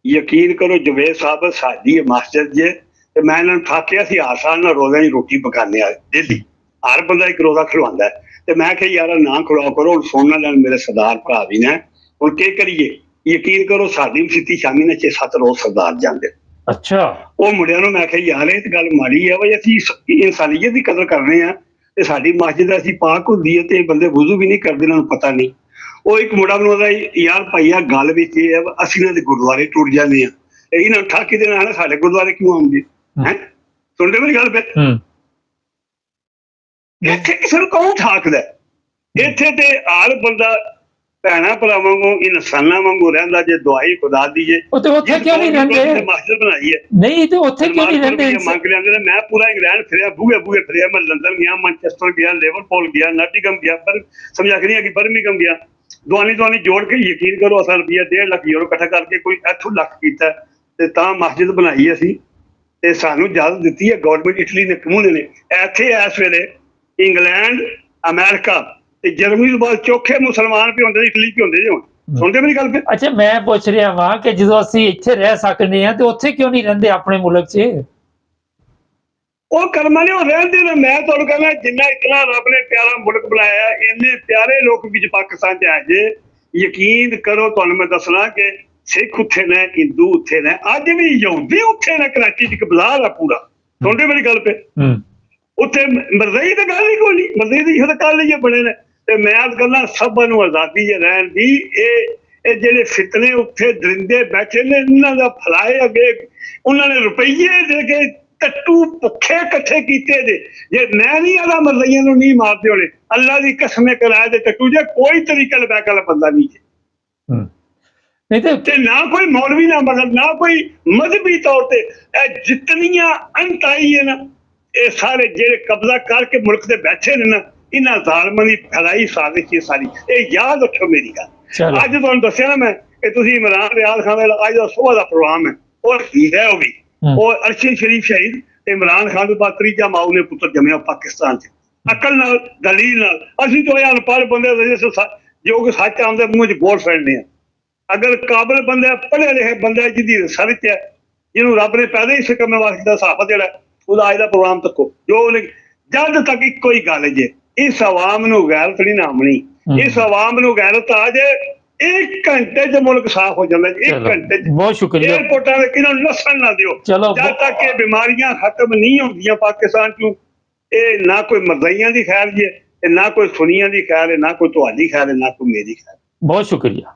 ਯਕੀਨ ਕਰੋ ਜਵੇਦ ਸਾਹਿਬ ਸਾਡੀ ਮਸਜਿਦ ਜੇ ਤੇ ਮੈਂ ਇਹਨਾਂ ਨੂੰ ਠਾਕਿਆ ਸੀ ਹਰ ਸਾਲ ਨਾਲ ਰੋਜ਼ਾਂ ਦੀ ਰੋਟੀ ਪਕਾਉਂਦੇ ਆ ਡੇਲੀ ਹਰ ਬੰਦਾ ਇੱਕ ਰੋਜ਼ਾ ਖਿਲਵਾਉਂਦਾ ਤੇ ਮੈਂ ਕਿਹਾ ਯਾਰ ਨਾ ਖਿਲਾਓ ਕਰੋ ਹੁਣ ਸੁਣਨਾ ਲੈਣ ਮੇਰੇ ਸਰਦਾਰ ਭਰਾ ਵੀ ਨੇ ਹੁਣ ਕੀ ਕਰੀਏ ਯਕੀਨ ਕਰੋ ਸਾਡੀ ਮਸੀਤੀ ਸ਼ਾਮੀ ਨੇ 6-7 ਰੋਜ਼ ਸਰਦਾਰ ਜਾਂਦੇ ਅੱਛਾ ਉਹ ਮੁੰਡਿਆਂ ਨੂੰ ਮੈਂ ਕਿਹਾ ਯਾਰ ਇਹ ਤੇ ਗੱਲ ਮਾੜੀ ਆ ਬਈ ਅਸੀਂ ਇਨਸਾਨੀਅਤ ਦੀ ਕਦਰ ਕਰਨੇ ਆ ਤੇ ਸਾਡੀ ਮਸਜਿਦ ਅਸੀਂ ਪਾਕ ਹੁੰਦੀ ਹੈ ਤੇ ਬੰਦੇ ਵੁਜ਼ੂ ਵੀ ਨਹੀਂ ਕਰਦੇ ਇਹਨਾਂ ਨੂੰ ਪਤਾ ਨਹੀਂ ਉਹ ਇੱਕ ਮੁੰਡਾ ਬਣਾਉਂਦਾ ਯਾਰ ਭਾਈ ਆ ਗੱਲ ਵਿੱਚ ਇਹ ਹੈ ਅਸੀਂ ਇਹਨਾਂ ਦੇ ਗੁਰਦੁਆਰੇ ਟੁੱਟ ਜਾਂਦੇ ਆ ਇਹਨਾਂ ਠਾਕੀ ਦੇ ਨਾਲ ਸਾਡੇ ਗੁਰਦੁਆਰੇ ਕਿਉਂ ਆਉਂਦੇ ਹੈ ਸੁਣਦੇ ਮੇਰੀ ਗੱਲ ਫਿਰ ਇੱਥੇ ਕਿਸੇ ਨੂੰ ਕੌਣ ਠਾਕਦਾ ਇੱਥੇ ਤੇ ਹਰ ਬੰਦਾ ਭੈਣਾ ਭਰਾਵਾਂ ਵਾਂਗੂ ਇਨਸਾਨਾਂ ਵਾਂਗੂ ਰਹਿੰਦਾ ਜੇ ਦੁਆਈ ਖੁਦਾ ਦੀ ਜੇ ਉੱਥੇ ਕਿਉਂ ਨਹੀਂ ਰਹਿੰਦੇ ਮਸਜਿਦ ਬਣਾਈ ਹੈ ਨਹੀਂ ਤੇ ਉੱਥੇ ਕਿਉਂ ਨਹੀਂ ਰਹਿੰਦੇ ਮੰਗ ਲੈਂਦੇ ਨੇ ਮੈਂ ਪੂਰਾ ਇੰਗਲੈਂਡ ਫਿਰਿਆ ਬੂਹੇ ਫਿਰਿਆ ਮੈਂ ਲੰਡਨ ਗਿਆ ਮੈਨਚੈਸਟਰ ਗਿਆ ਲਿਵਰਪੂਲ ਗਿਆ ਨਾਟਿੰਗਮ ਗਿਆ ਪਰ ਸਮਝਾ ਕੇ ਨਹੀਂ ਆ ਕਿ ਬਰਮਿੰਘਮ ਗਿਆ ਦੁਆਨੀ ਜੋੜ ਕੇ ਯਕੀਨ ਕਰੋ ਅਸਾਂ ਰੁਪਈਆ 1.5 ਲੱਖ ਯੂਰੋ ਇਕੱਠਾ ਕਰਕੇ ਕੋਈ ਇੱਥੋਂ ਲੱਖ ਕੀਤਾ ਤੇ ਤਾਂ ਮਸਜਿਦ ਬਣਾਈ ਅਸੀਂ ਤੇ ਸਾਨੂੰ ਇਜਾਜ਼ਤ ਦਿੱਤੀ ਹੈ ਗਵਰਨਮੈਂਟ ਇਟਲੀ ਨੇ ਕਮੂਨੇ ਨੇ ਇੱਥੇ ਇਸ ਵੇਲੇ ਇੰਗਲੈਂਡ ਅਮਰੀਕਾ ਤੇ ਜਰਮਨੀ ਤੋਂ ਬਾਅਦ ਚੌਥੇ ਮੁਸਲਮਾਨ ਵੀ ਹੁੰਦੇ ਇਟਲੀ ਵੀ ਹੁੰਦੇ ਜੋ ਸੁਣਦੇ ਮੇਰੀ ਗੱਲ ਅੱਛਾ ਮੈਂ ਪੁੱਛ ਰਿਹਾ ਵਾਂ ਕਿ ਜਦੋਂ ਅਸੀਂ ਇੱਥੇ ਰਹਿ ਸਕਦੇ ਆ ਤੇ ਉੱਥੇ ਕਿਉਂ ਨਹੀਂ ਰਹਿੰਦੇ ਆਪਣੇ ਮੁਲਕ 'ਚ ਉਹ ਕਰਮਾਂ ਨੇ ਉਹ ਰਹਿੰਦੇ ਨੇ ਮੈਂ ਤੁਹਾਨੂੰ ਕਹਿੰਦਾ ਜਿੰਨਾ ਇਤਨਾ ਰੱਬ ਨੇ ਪਿਆਰਾ ਮੁਲਕ ਬਣਾਇਆ ਇੰਨੇ ਪਿਆਰੇ ਲੋਕ ਵਿੱਚ ਪਾਕਿਸਤਾਨ 'ਚ ਆ ਜੇ ਯਕੀਨ ਕਰੋ ਤੁਹਾਨੂੰ ਮੈਂ ਦੱਸਣਾ ਕਿ ਸਿੱਖ ਉੱਥੇ ਨੇ ਹਿੰਦੂ ਉੱਥੇ ਨੇ ਅੱਜ ਵੀ ਯਹੂਦੀ ਉੱਥੇ ਨੇ ਕਰਾਚੀ 'ਚ ਇੱਕ ਬਾਜ਼ਾਰ ਆ ਪੂਰਾ ਸੁਣਦੇ ਮੇਰੀ ਗੱਲ ਪੇ ਉੱਥੇ ਮਰਜ਼ਈ ਤਾਂ ਗੱਲ ਹੀ ਕੋਈ ਨਹੀਂ ਮਰਜ਼ਈ ਦੀ ਤਾਂ ਕੱਲ ਹੀ ਬਣੇ ਨੇ ਤੇ ਮੈਂ ਅੱਜ ਗੱਲਾਂ ਸਭਾਂ ਨੂੰ ਆਜ਼ਾਦੀ ਰਹਿਣ ਦੀ ਇਹ ਜਿਹੜੇ ਫਿਤਨੇ ਉੱਥੇ ਦਰਿੰਦੇ ਬੈਠੇ ਨੇ ਇਹਨਾਂ ਦਾ ਫਲਾਏ ਅੱਗੇ ਉਹਨਾਂ ਨੇ ਰੁਪਈਏ ਦੇ ਕੇ ਟੱਟੂ ਭੁੱਖੇ ਇਕੱਠੇ ਕੀਤੇ ਜੇ ਮੈਂ ਨਹੀਂ ਆਦਾ ਮਰਜ਼ਈਆਂ ਨੂੰ ਨਹੀਂ ਮਾਰਦੇ ਹੋਣੇ ਅੱਲਾ ਦੀ ਕਸਮੇ ਕਰਾਇਆ ਦੇ ਟੱਟੂ ਜੇ ਕੋਈ ਤਰੀਕਾ ਲਗਾ ਕੇ ਬੰਦਾ ਨਹੀਂ ਜੇ ਨਹੀਂ ਤੇ ਨਾ ਕੋਈ ਮੌਲਵੀ ਨਾ ਮਗਰ ਨਾ ਕੋਈ ਮਜ਼ਹਬੀ ਤੌਰ ਤੇ ਇਹ ਜਿਤਨੀਆਂ ਅੰਤਾਈ ਹੈ ਨਾ ਇਹ ਸਾਰੇ ਜਿਹੜੇ ਕਬਜ਼ਾ ਕਰਕੇ ਮੁਲਕ ਦੇ ਬੈਠੇ ਨੇ ਨਾ ਇਹਨਾਂ ਜ਼ਾਲਮਾਂ ਦੀ ਫੈਲਾਈ ਸਾਜ਼ਿਸ਼ ਹੈ ਸਾਰੀ ਇਹ ਯਾਦ ਰੱਖੋ ਮੇਰੀ ਗੱਲ ਅੱਜ ਤੁਹਾਨੂੰ ਦੱਸਿਆ ਨਾ ਮੈਂ ਕਿ ਤੁਸੀਂ ਇਮਰਾਨ ਰਿਆਜ਼ ਖਾਨ ਦਾ ਅੱਜ ਦਾ ਸੁਬਾਹ ਦਾ ਪ੍ਰੋਗਰਾਮ ਹੈ ਉਹ ਕੀ ਹੈ ਉਹ ਵੀ ਉਹ ਅਰਸ਼ਦ ਸ਼ਰੀਫ ਸ਼ਹੀਦ ਇਮਰਾਨ ਖਾਨ ਦੇ ਬਾਅਦ ਤੀਜਾ ਮਾਊ ਨੇ ਪੁੱਤਰ ਜੰਮਿਆ ਪਾਕਿਸਤਾਨ 'ਚ ਅਕਲ ਨਾਲ ਦਲੀਲ ਨਾਲ ਅਸੀਂ ਤੋਂ ਅਨਪੜ੍ਹ ਬੰਦੇ ਜੋ ਕਿ ਸੱਚ ਆਉਂਦੇ ਮੂੰਹ 'ਚ ਗੋਲ ਫੈਲਦੇ ਆ ਅਗਰ ਕਾਬਲ ਬੰਦਾ ਪੜ੍ਹੇ ਲਿਖੇ ਬੰਦਾ ਜਿਹਦੀ ਰਿਸਰਚ ਹੈ ਜਿਹਨੂੰ ਰੱਬ ਨੇ ਪੈਦਾ ਹੀ ਸਿੱਖਣ ਵਾਸਤੇ ਦਾ ਸਾਹਬ ਜਿਹੜਾ ਉਹਦਾ ਅੱਜ ਦਾ ਪ੍ਰੋਗਰਾਮ ਤੱਕੋ ਜੋ ਜਦ ਤੱਕ ਇੱਕੋ ਹੀ ਗੱਲ ਜੇ ਇਸ ਆਵਾਮ ਨੂੰ ਗੈਰਤ ਨਹੀਂ ਨਾਮਣੀ ਇਸ ਆਵਾਮ ਨੂੰ ਗੈਰਤ ਆ ਜੇ 1 ਘੰਟੇ 'ਚ ਮੁਲਕ ਸਾਫ਼ ਹੋ ਜਾਂਦਾ ਜੀ 1 ਘੰਟੇ 'ਚ ਬਹੁਤ ਸ਼ੁਕਰੀਆ ਏਅਰਪੋਰਟਾਂ ਦੇ ਕਿਨਾਂ ਨੂੰ ਨਸਣ ਨਾ ਦਿਓ ਜਦ ਤੱਕ ਇਹ ਬਿਮਾਰੀਆਂ ਖਤਮ ਨਹੀਂ ਹੁੰਦੀਆਂ ਪਾਕਿਸਤਾਨ 'ਚੋਂ ਇਹ ਨਾ ਕੋਈ ਮਰਜ਼ਈਆਂ ਦੀ ਖੈਰ ਜੇ ਤੇ ਨਾ ਕੋਈ ਸੁਨੀਆਂ ਦੀ ਖੈਰ ਹੈ ਨਾ ਕੋਈ ਤੁਹਾਡੀ ਖੈਰ ਹੈ ਨਾ ਕੋਈ ਮੇਰੀ ਖੈਰ ਬਹੁਤ ਸ਼ੁਕਰੀਆ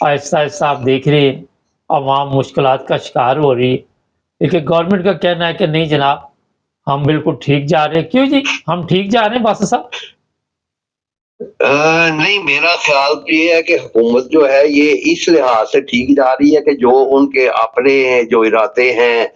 آہستہ آہستہ آپ دیکھ رہے ہیں عوام مشکلات کا شکار ہو رہی ہے، لیکن گورنمنٹ کا کہنا ہے کہ نہیں جناب ہم بالکل ٹھیک جا رہے ہیں. کیوں جی ہم ٹھیک جا رہے ہیں باسط صاحب؟ نہیں، میرا خیال تو یہ ہے کہ حکومت جو ہے یہ اس لحاظ سے ٹھیک جا رہی ہے کہ جو ان کے اپنے جو ارادے ہیں،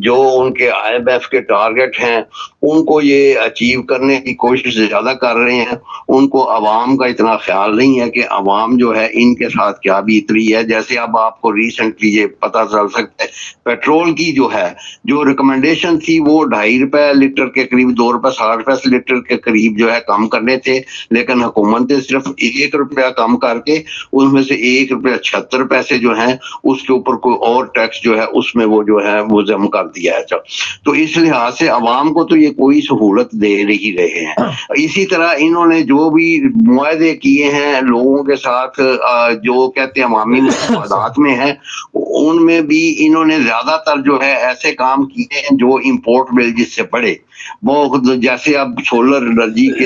جو ان کے IMF کے ٹارگٹ ہیں، ان کو یہ اچیو کرنے کی کوشش زیادہ کر رہے ہیں. ان کو عوام کا اتنا خیال نہیں ہے کہ عوام جو ہے ان کے ساتھ کیا بیت رہی ہے. جیسے اب آپ کو ریسنٹلی یہ پتہ چل سکتا ہے پیٹرول کی جو ریکمنڈیشن تھی وہ ₹2.5 لیٹر کے قریب، ₹2.60 لیٹر کے قریب جو ہے کم کرنے تھے، لیکن حکومت نے صرف ₹1 کم کر کے اس میں سے ₹1.76 جو ہیں اس کے اوپر کوئی اور ٹیکس جو ہے اس میں وہ جو ہے وہ ضم کر دیا ہے. تو اس لحاظ سے عوام کو تو یہ کوئی سہولت دے نہیں رہے ہیں. اسی طرح انہوں نے جو بھی معاہدے کیے ہیں لوگوں کے ساتھ جو کہتے ہیں عوامی مفادات میں ہیں، ان میں بھی انہوں نے زیادہ تر جو ہے ایسے کام کیے ہیں جو امپورٹ بل جس سے بڑھے. وہ جیسے اب سولر انرجی کے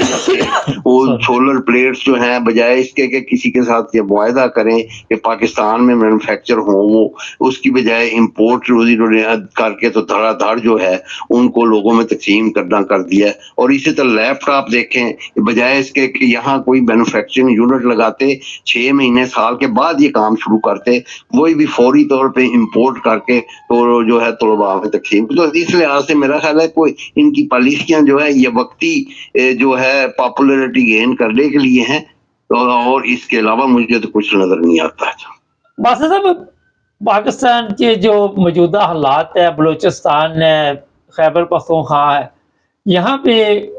وہ سولر پلیٹس جو ہیں بجائے اس کے کہ کسی کے ساتھ یہ معاہدہ کریں کہ پاکستان میں مینوفیکچر ہوں، وہ اس کی بجائے امپورٹ کر کے تو دھڑا دھڑ جو ہے ان کو لوگوں میں تقسیم کرنا کر دیا. اور اسی طرح لیپ ٹاپ دیکھیں، بجائے اس کے کہ یہاں کوئی مینوفیکچرنگ یونٹ لگاتے 6 مہینے سال کے بعد یہ کام شروع کرتے، وہی بھی فوری طور پہ امپورٹ کر کے تو جو ہے طلباء میں تقسیم. تو اس لحاظ سے میرا خیال ہے کوئی ان کی پالیسیاں جو ہے یہ وقتی جو ہے پاپولرٹی گین کرنے کے لیے ہیں، اور اس کے علاوہ مجھے تو کچھ نظر نہیں آتا ہے. باسط صاحب پاکستان کے جو موجودہ حالات ہے، بلوچستان ہے، خیبر پختونخوا ہے، یہاں پہ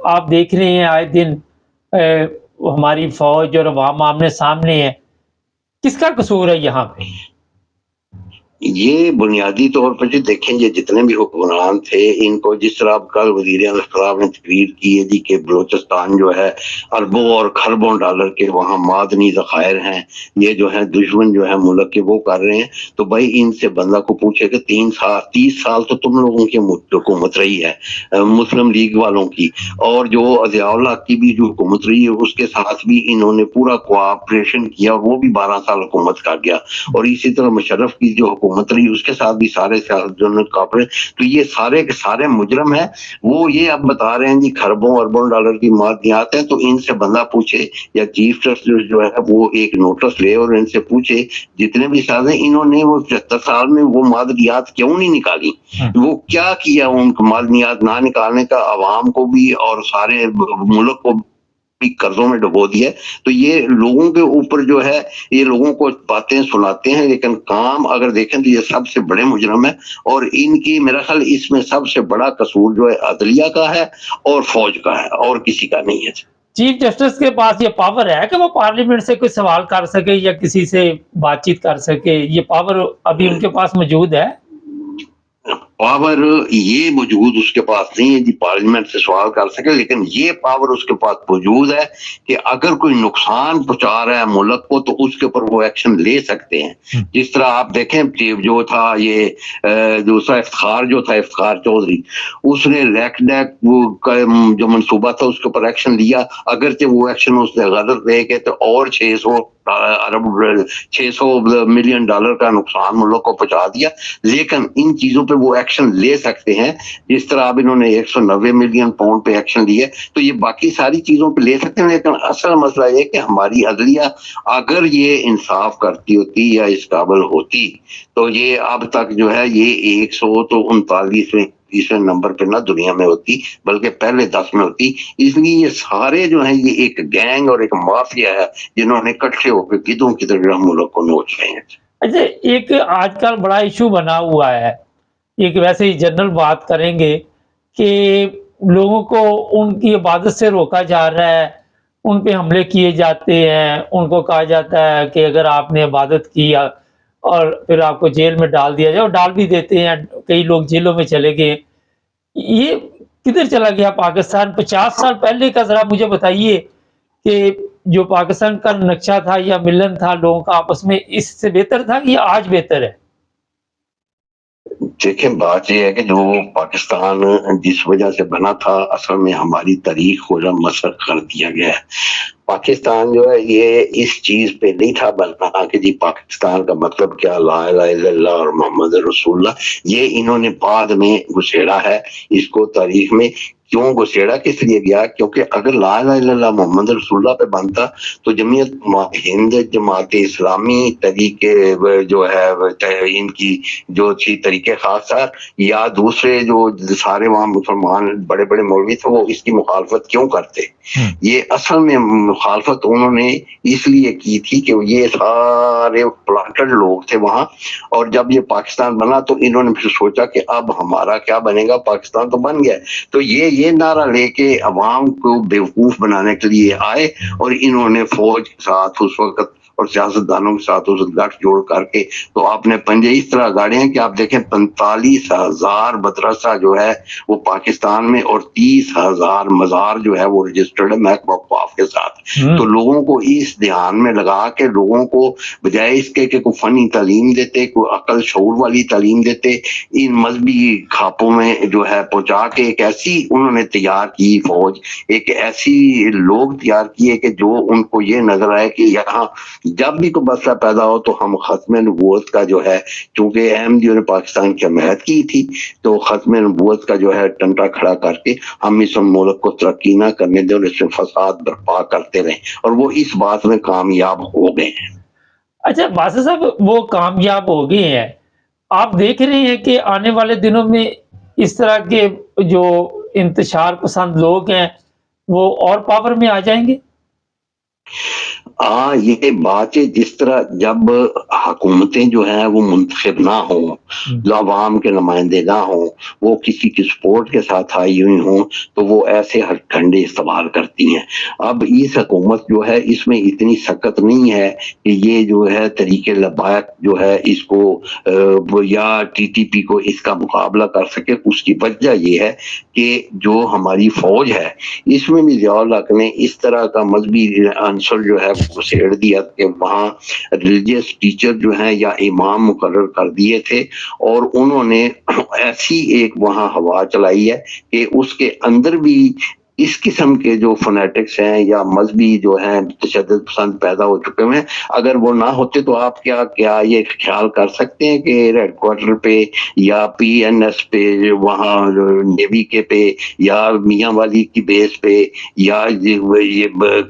آپ دیکھ رہے ہیں آئے دن ہماری فوج اور عوام آمنے سامنے ہے. کس کا قصور ہے یہاں پہ؟ یہ بنیادی طور پر جو دیکھیں یہ جتنے بھی حکمران تھے ان کو جس طرح کل وزیر اعظم نے تقریر کی ہے جی کہ بلوچستان جو ہے اربوں اور خربوں ڈالر کے وہاں معدنی ذخائر ہیں، یہ جو ہے دشمن جو ہے ملک کے وہ کر رہے ہیں. تو بھائی ان سے بندہ کو پوچھے کہ 30 سال تو تم لوگوں کی حکومت رہی ہے مسلم لیگ والوں کی، اور جو ضیاء الحق کی بھی جو حکومت رہی ہے اس کے ساتھ بھی انہوں نے پورا کوآپریشن کیا، وہ بھی 12 سال حکومت کر گیا. اور اسی طرح مشرف کی جو حکومت رہی اس کے ساتھ بھی سارے تو یہ سارے کے سارے مجرم ہیں. وہ یہ اب بتا رہے ہیں جی خربوں اربوں ڈالر کی معدنیات ہیں. تو ان سے بندہ پوچھے یا چیف جسٹس جو ہے وہ ایک نوٹس لے اور ان سے پوچھے جتنے بھی سال ہیں انہوں نے وہ 75 سال میں وہ معدنیات کیوں نہیں نکالی، وہ کیا کیا ان کو معدنیات نہ نکالنے کا، عوام کو بھی اور سارے ملک کو بھی قرضوں میں ڈبو دیا. تو یہ لوگوں کے اوپر جو ہے یہ لوگوں کو باتیں سناتے ہیں، لیکن کام اگر دیکھیں تو یہ سب سے بڑے مجرم ہیں. اور ان کی میرا خیال اس میں سب سے بڑا قصور جو ہے عدلیہ کا ہے اور فوج کا ہے، اور کسی کا نہیں ہے. چیف جسٹس کے پاس یہ پاور ہے کہ وہ پارلیمنٹ سے کوئی سوال کر سکے یا کسی سے بات چیت کر سکے؟ یہ پاور ابھی ان کے پاس موجود ہے؟ پاور یہ موجود اس کے پاس نہیں ہے جی پارلیمنٹ سے سوال کر سکے، لیکن یہ پاور اس کے پاس موجود ہے کہ اگر کوئی نقصان پہنچا رہا ہے ملک کو تو اس کے اوپر وہ ایکشن لے سکتے ہیں. جس طرح آپ دیکھیں جو تھا یہ دوسرا افتخار چودھری، اس نے ریک ڈیک جو منصوبہ تھا اس کے اوپر ایکشن لیا، اگرچہ وہ ایکشن اس نے غلط لے کے تو اور 600 ملین ڈالر کا نقصان ملک کو پہنچا دیا. لیکن ان چیزوں پہ وہ ایکشن لے سکتے ہیں. جس طرح اب انہوں نے 190 ملین پاؤنڈ پہ ایکشن لیے تو یہ باقی ساری چیزوں پہ لے سکتے ہیں. لیکن اصل مسئلہ یہ کہ ہماری عدلیہ اگر یہ انصاف کرتی ہوتی یا اس قابل ہوتی تو یہ اب تک جو ہے یہ 139 نمبر پہ نہ دنیا میں ہوتی بلکہ پہلے 10 میں ہوتی. اس لیے یہ سارے جو ہیں یہ ایک گینگ اور ایک مافیا ہے جنہوں نے اکٹھے ہو کے گدھوں کی طرح ملک کو نوچ رہے ہیں. اچھا، ایک آج کل بڑا ایشو بنا ہوا ہے، ایک ویسے ہی جنرل بات کریں گے کہ لوگوں کو ان کی عبادت سے روکا جا رہا ہے، ان پہ حملے کیے جاتے ہیں، ان کو کہا جاتا ہے کہ اگر آپ نے عبادت کی اور پھر آپ کو جیل میں ڈال دیا جائے، اور ڈال بھی دیتے ہیں، کئی لوگ جیلوں میں چلے گئے. یہ کدھر چلا گیا پاکستان؟ 50 سال پہلے کا ذرا مجھے بتائیے کہ جو پاکستان کا نقشہ تھا یا ملن تھا لوگوں کا آپس میں، اس سے بہتر تھا کہ آج بہتر ہے؟ دیکھیں بات یہ ہے کہ جو پاکستان جس وجہ سے بنا تھا اصل میں ہماری تاریخ کو مسخ کر دیا گیا ہے. پاکستان جو ہے یہ اس چیز پہ نہیں تھا بننا کہ جی پاکستان کا مطلب کیا، لا الہ الا اللہ اور محمد رسول اللہ. یہ انہوں نے بعد میں گھسیڑا ہے اس کو تاریخ میں. کیوں گھسیڑا کس لیے گیا؟ کیونکہ اگر لا الہ الا اللہ محمد رسول اللہ پہ بنتا تو جمعیت ہند، جماعت اسلامی طریقے جو ہے ان کی جو تھی طریقے خاص تھا، یا دوسرے جو سارے وہاں مسلمان بڑے بڑے مولوی تھے وہ اس کی مخالفت کیوں کرتے؟ یہ اصل میں مخالفت انہوں نے اس لیے کی تھی کہ یہ سارے پلانٹڈ لوگ تھے وہاں، اور جب یہ پاکستان بنا تو انہوں نے پھر سوچا کہ اب ہمارا کیا بنے گا، پاکستان تو بن گیا. تو یہ نعرہ لے کے عوام کو بیوقوف بنانے کے لیے آئے، اور انہوں نے فوج کے ساتھ اس وقت اور سیاستدانوں کے ساتھ اس گٹھ جوڑ کر کے تو آپ نے پنجے اس طرح گاڑے ہیں کہ آپ دیکھیں 45,000 مدرسہ جو ہے وہ پاکستان میں، اور 30,000 مزار جو ہے وہ رجسٹرڈ ہے محکمہ اوقاف کے ساتھ. تو لوگوں کو اس دھیان میں لگا کے لوگوں کو بجائے اس کے کہ کوئی فنی تعلیم دیتے، کوئی عقل شعور والی تعلیم دیتے، ان مذہبی کھاپوں میں جو ہے پہنچا کے ایک ایسی انہوں نے تیار کی فوج، ایک ایسی لوگ تیار کیے کہ جو ان کو یہ نظر آئے کہ یہاں جب بھی کوئی مسئلہ پیدا ہو تو ہم ختم نبوت کا جو ہے، چونکہ احمدیوں نے پاکستان کی حمایت کی تھی، تو ختم نبوت کا جو ہے ٹنٹا کھڑا کر کے ہم اس ملک کو ترقی نہ کرنے دیں اور اس میں فساد برپا کرتے رہیں، اور وہ اس بات میں کامیاب ہو گئے ہیں. اچھا باسط صاحب، وہ کامیاب ہو گئے ہیں. آپ دیکھ رہے ہیں کہ آنے والے دنوں میں اس طرح کے جو انتشار پسند لوگ ہیں وہ اور پاور میں آ جائیں گے؟ ہاں، یہ بات ہے. جس طرح جب حکومتیں جو ہیں وہ منتخب نہ ہوں، عوام کے نمائندے نہ ہوں، وہ کسی کی سپورٹ کے ساتھ آئی ہوئی ہوں، تو وہ ایسے ہر ٹھنڈے استعمال کرتی ہیں. اب اس حکومت جو ہے اس میں اتنی سخت نہیں ہے کہ یہ جو ہے طریقے لبیک جو ہے اس کو یا ٹی ٹی پی کو اس کا مقابلہ کر سکے. اس کی وجہ یہ ہے کہ جو ہماری فوج ہے اس میں بھی ضیاء الحق نے اس طرح کا مذہبی عنصر جو ہے گھسیڑ دیا کہ وہاں ریلیجیس ٹیچر جو ہیں یا امام مقرر کر دیے تھے، اور انہوں نے ایسی ایک وہاں ہوا چلائی ہے کہ اس کے اندر بھی اس قسم کے جو فنیٹکس ہیں یا مذہبی جو ہیں تشدد پسند پیدا ہو چکے ہیں. اگر وہ نہ ہوتے تو آپ کیا یہ خیال کر سکتے ہیں کہ ہیڈ کوارٹر پہ یا پی این ایس پہ، وہاں نیوی کے پہ یا میاں والی کی بیس پہ یا یہ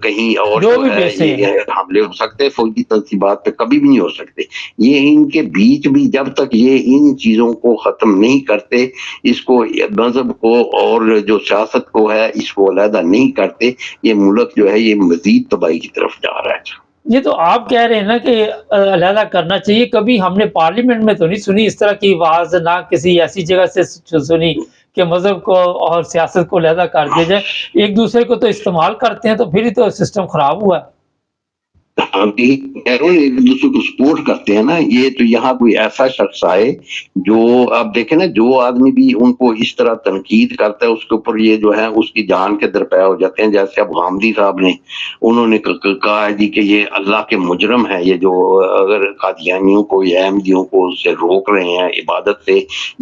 کہیں اور جو ہے یہ حملے ہو سکتے؟ فوجی تنصیبات پہ کبھی بھی نہیں ہو سکتے. یہ ان کے بیچ بھی جب تک یہ ان چیزوں کو ختم نہیں کرتے، اس کو مذہب کو اور جو سیاست کو ہے اس کو علیحدہ نہیں کرتے، یہ ملک جو ہے یہ مزید تباہی کی طرف جا رہا ہے. یہ تو آپ کہہ رہے ہیں نا کہ علیحدہ کرنا چاہیے. کبھی ہم نے پارلیمنٹ میں تو نہیں سنی اس طرح کی آواز، نہ کسی ایسی جگہ سے سنی کہ مذہب کو اور سیاست کو علیحدہ کر دیا جائے. ایک دوسرے کو تو استعمال کرتے ہیں، تو پھر ہی تو سسٹم خراب ہوا ہے. ایک دوسرے کو سپورٹ کرتے ہیں نا. یہ تو یہاں کوئی ایسا شخص آئے جو آپ دیکھیں نا، جو آدمی بھی ان کو اس طرح تنقید کرتا ہے اس کے اوپر یہ جو ہے اس کی جان کے درپے ہو جاتے ہیں. جیسے اب غامدی صاحب نے انہوں نے کہا جی کہ یہ اللہ کے مجرم ہے، یہ جو اگر قادیانیوں کو یا احمدیوں کو اس سے روک رہے ہیں عبادت سے،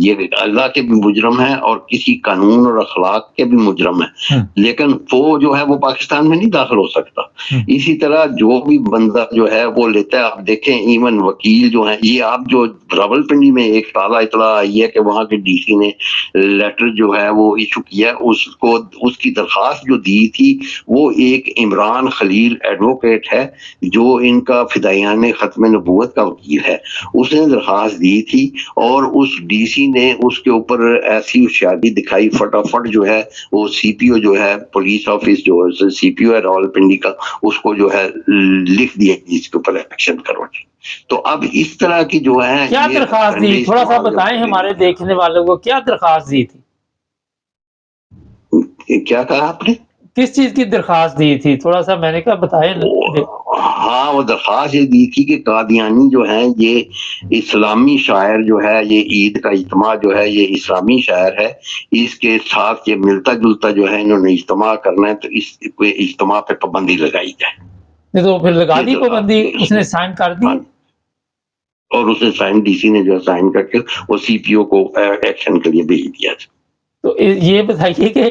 یہ اللہ کے بھی مجرم ہیں اور کسی قانون اور اخلاق کے بھی مجرم ہیں. لیکن وہ جو ہے وہ پاکستان میں نہیں داخل ہو سکتا. اسی طرح جو بھی بندہ جو ہے وہ لیتا ہے. آپ دیکھیں ایون وکیل جو ہیں، یہ آپ جو راولپنڈی میں ایک تازہ اطلاع آئی ہے کہ وہاں کے ڈی سی نے لیٹر جو ہے وہ ایشو کیا، اس کی درخواست جو دی تھی وہ ایک عمران خلیل ایڈوکیٹ ہے جو ان کا فدائیان ختم نبوت کا وکیل ہے. اس نے درخواست دی تھی اور اس ڈی سی نے اس کے اوپر ایسی ہوشیاری دکھائی، فٹافٹ جو ہے وہ سی پی او جو ہے پولیس آفس جو سی پی او ہے راولپنڈی کا، اس کو جو ہے لکھ دیا جس کے اوپر ایکشن کرو. تو اب اس طرح کی جو ہے کیا درخواست دی، تھوڑا سا بتائیں ہمارے دیکھنے والوں کو، کیا درخواست دی تھی؟ کیا کہا آپ نے؟ کس چیز کی درخواست دی تھی؟ تھوڑا سا میں نے کہا بتائیں. ہاں، وہ درخواست یہ دی تھی کہ قادیانی جو ہیں یہ اسلامی شاعر جو ہے، یہ عید کا اجتماع جو ہے یہ اسلامی شاعر ہے، اس کے ساتھ یہ ملتا جلتا جو ہے انہوں نے اجتماع کرنا ہے، تو اس اجتماع پہ پابندی لگائی جائے. تو پھر لگا دی پابندی، اس نے سائن کر دی اور اس نے سائن ڈی سی نے جو سائن کر کے وہ سی پی او کو ایکشن کے لیے بھیج دیا. تو یہ بتائیے کہ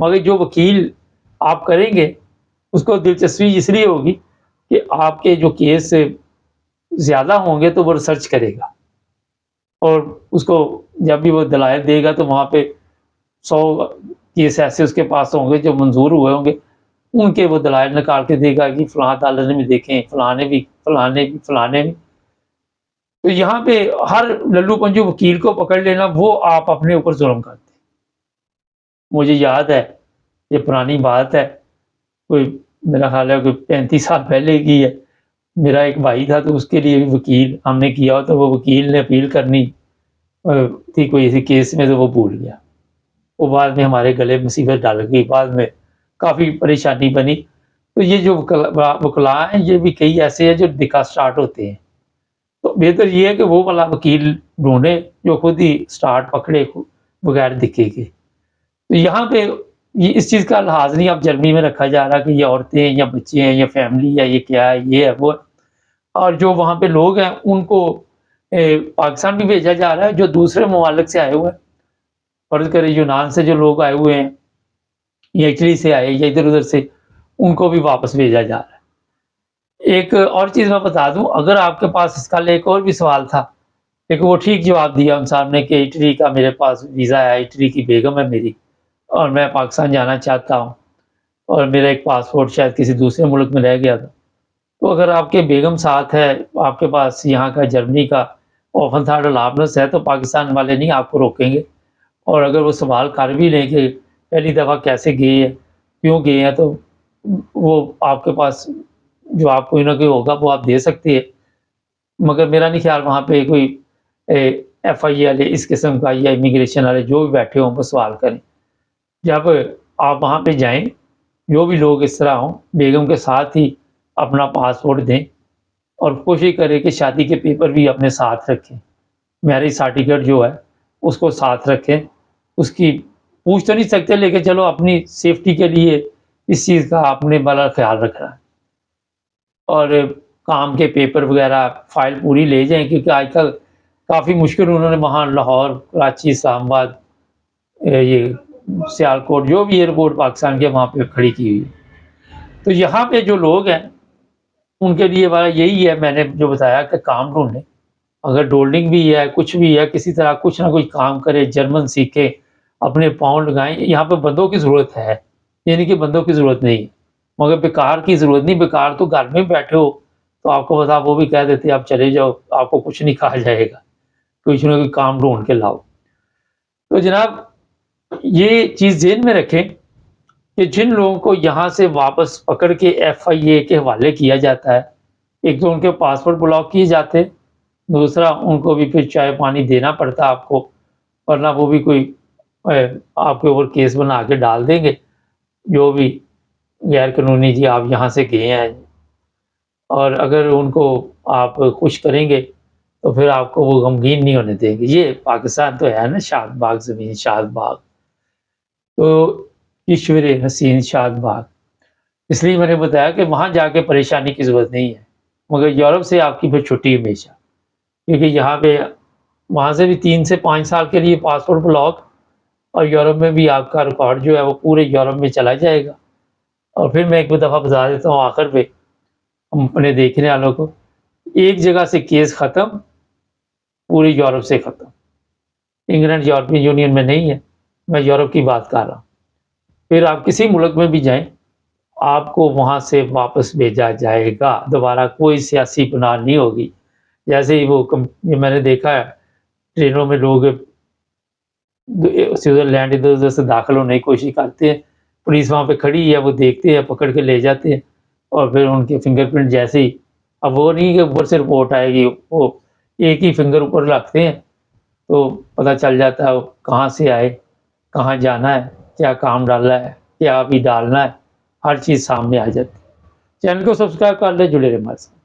مگر جو وکیل آپ کریں گے اس کو دلچسپی اس لیے ہوگی کہ آپ کے جو کیس زیادہ ہوں گے تو وہ ریسرچ کرے گا، اور اس کو جب بھی وہ دلائل دے گا تو وہاں پہ 100 کیس ایسے اس کے پاس ہوں گے جو منظور ہوئے ہوں گے، ان کے وہ دلائل نکال کے دے گا کہ فلاں عدالت نے بھی دیکھیں، فلانے بھی فلانے بھی فلانے بھی۔ تو یہاں پہ ہر للو پنجو وکیل کو پکڑ لینا، وہ آپ اپنے اوپر ظلم کرتے ہیں۔ مجھے یاد ہے، یہ پرانی بات ہے، کوئی میرا خیال ہے کوئی 35 سال پہلے کی ہے۔ میرا ایک بھائی تھا تو اس کے لیے بھی وکیل ہم نے کیا ہو، تو وہ وکیل نے اپیل کرنی تھی کوئی ایسی کیس میں، تو وہ بھول گیا۔ وہ بعد میں ہمارے گلے مصیبت ڈال گئی، بعد میں کافی پریشانی بنی۔ تو یہ جو وکلاء ہیں یہ بھی کئی ایسے ہیں جو دکھا سٹارٹ ہوتے ہیں، تو بہتر یہ ہے کہ وہ والا وکیل ڈھونڈے جو خود ہی سٹارٹ پکڑے بغیر دکھے کے۔ تو یہاں پہ یہ اس چیز کا لحاظ نہیں اب جرمنی میں رکھا جا رہا کہ یہ عورتیں ہیں یا بچے ہیں یا فیملی ہے، یہ کیا ہے، یہ ہے وہ ہے۔ اور جو وہاں پہ لوگ ہیں ان کو پاکستان بھی بھیجا جا رہا ہے جو دوسرے ممالک سے آئے ہوئے ہیں، فرض کریں یونان سے جو لوگ آئے ہوئے ہیں یا اٹلی سے آئے یا ادھر ادھر سے، ان کو بھی واپس بھیجا جا رہا ہے۔ ایک اور چیز میں بتا دوں، اگر آپ کے پاس اس کا ایک اور بھی سوال تھا لیکن وہ ٹھیک جواب دیا ان صاحب نے کہ اٹلی کا میرے پاس ویزا ہے، اٹلی کی بیگم ہے میری اور میں پاکستان جانا چاہتا ہوں، اور میرا ایک پاسپورٹ شاید کسی دوسرے ملک میں رہ گیا تھا۔ تو اگر آپ کے بیگم ساتھ ہے، آپ کے پاس یہاں کا جرمنی کا اوپن تھارڈ الابنس ہے، تو پاکستان والے نہیں آپ کو روکیں گے، اور اگر وہ سوال کر بھی لیں کہ پہلی دفعہ کیسے گئے ہیں، کیوں گئے ہیں، تو وہ آپ کے پاس جو آپ کوئی نہ کوئی ہوگا وہ آپ دے سکتے ہیں۔ مگر میرا نہیں خیال وہاں پہ کوئی ایف آئی والے اس قسم کا یا امیگریشن والے جو بھی بیٹھے ہوں وہ سوال کریں۔ جب آپ وہاں پہ جائیں، جو بھی لوگ اس طرح ہوں، بیگم کے ساتھ ہی اپنا پاسپورٹ دیں، اور کوشش کریں کہ شادی کے پیپر بھی اپنے ساتھ رکھیں، میرج سرٹیفکیٹ جو ہے اس کو ساتھ رکھیں۔ اس کی پوچھ تو نہیں سکتے لیکن چلو اپنی سیفٹی کے لیے اس چیز کا آپ نے بڑا خیال رکھنا ہے، اور کام کے پیپر وغیرہ فائل پوری لے جائیں، کیونکہ آج کل کافی مشکل انہوں نے وہاں لاہور، کراچی، اسلام آباد، یہ سیالکوٹ جو بھی ایئرپورٹ پاکستان کے وہاں پہ کھڑی کی ہوئی ہے۔ تو یہاں پہ جو لوگ ہیں ان کے لیے والا یہی ہے، میں نے جو بتایا کہ کام ڈھونڈیں، اگر ڈولڈنگ بھی ہے، کچھ بھی ہے، کسی طرح کچھ نہ کچھ کام کرے، جرمن سیکھے، اپنے پاؤں لگائیں۔ یہاں پہ بندوں کی ضرورت ہے، یعنی کہ بندوں کی ضرورت نہیں ہے، مگر بیکار کی ضرورت نہیں۔ بیکار تو گھر میں بیٹھے ہو تو آپ کو بتا وہ بھی کہہ دیتے آپ چلے جاؤ، آپ کو کچھ نہیں کہا جائے گا، کچھ نہ کوئی کام ڈھونڈ کے لاؤ۔ تو جناب یہ چیز ذہن میں رکھیں کہ جن لوگوں کو یہاں سے واپس پکڑ کے ایف آئی اے کے حوالے کیا جاتا ہے، ایک تو ان کے پاسپورٹ بلاک کیے جاتے، دوسرا ان کو بھی پھر چائے پانی دینا پڑتا آپ کو، ورنہ وہ بھی کوئی آپ کے اوپر کیس بنا کے ڈال دیں گے، جو بھی غیر قانونی جی آپ یہاں سے گئے ہیں، اور اگر ان کو آپ خوش کریں گے تو پھر آپ کو وہ غمگین نہیں ہونے دیں گے۔ یہ پاکستان تو ہے نا، شاد باغ زمین، شاد باغ، تو کشور حسین شاد باغ، اس لیے میں نے بتایا کہ وہاں جا کے پریشانی کی ضرورت نہیں ہے، مگر یورپ سے آپ کی پھر چھٹی ہمیشہ، کیونکہ یہاں پہ وہاں سے بھی 3 سے 5 سال کے لیے پاسپورٹ بلاک، اور یورپ میں بھی آپ کا ریکارڈ جو ہے وہ پورے یورپ میں چلا جائے گا۔ اور پھر میں ایک دفعہ بتا دیتا ہوں آخر پہ ہم اپنے دیکھنے والوں کو، ایک جگہ سے کیس ختم، پورے یورپ سے ختم۔ انگلینڈ یورپین یونین میں نہیں ہے، میں یورپ کی بات کر رہا ہوں۔ پھر آپ کسی ملک میں بھی جائیں، آپ کو وہاں سے واپس بھیجا جائے گا، دوبارہ کوئی سیاسی پناہ نہیں ہوگی۔ جیسے ہی وہ میں نے دیکھا ہے ٹرینوں میں لوگ سوئٹزرلینڈ ادھر ادھر سے داخل ہونے کی کوشش کرتے ہیں، پولیس وہاں پہ کھڑی ہے، وہ دیکھتے ہیں، پکڑ کے لے جاتے ہیں، اور پھر ان کے فنگر پرنٹ جیسے ہی، اب وہ نہیں کہ اوپر سے رپورٹ آئے گی، وہ ایک ہی فنگر اوپر رکھتے ہیں تو پتہ چل جاتا ہے وہ کہاں سے آئے، کہاں جانا ہے، کیا کام ڈالا ہے، کیا ابھی ڈالنا ہے، ہر چیز سامنے آ جاتی ہے۔ چینل کو سبسکرائب کر لیں، جڑے رہیں ہمارے ساتھ۔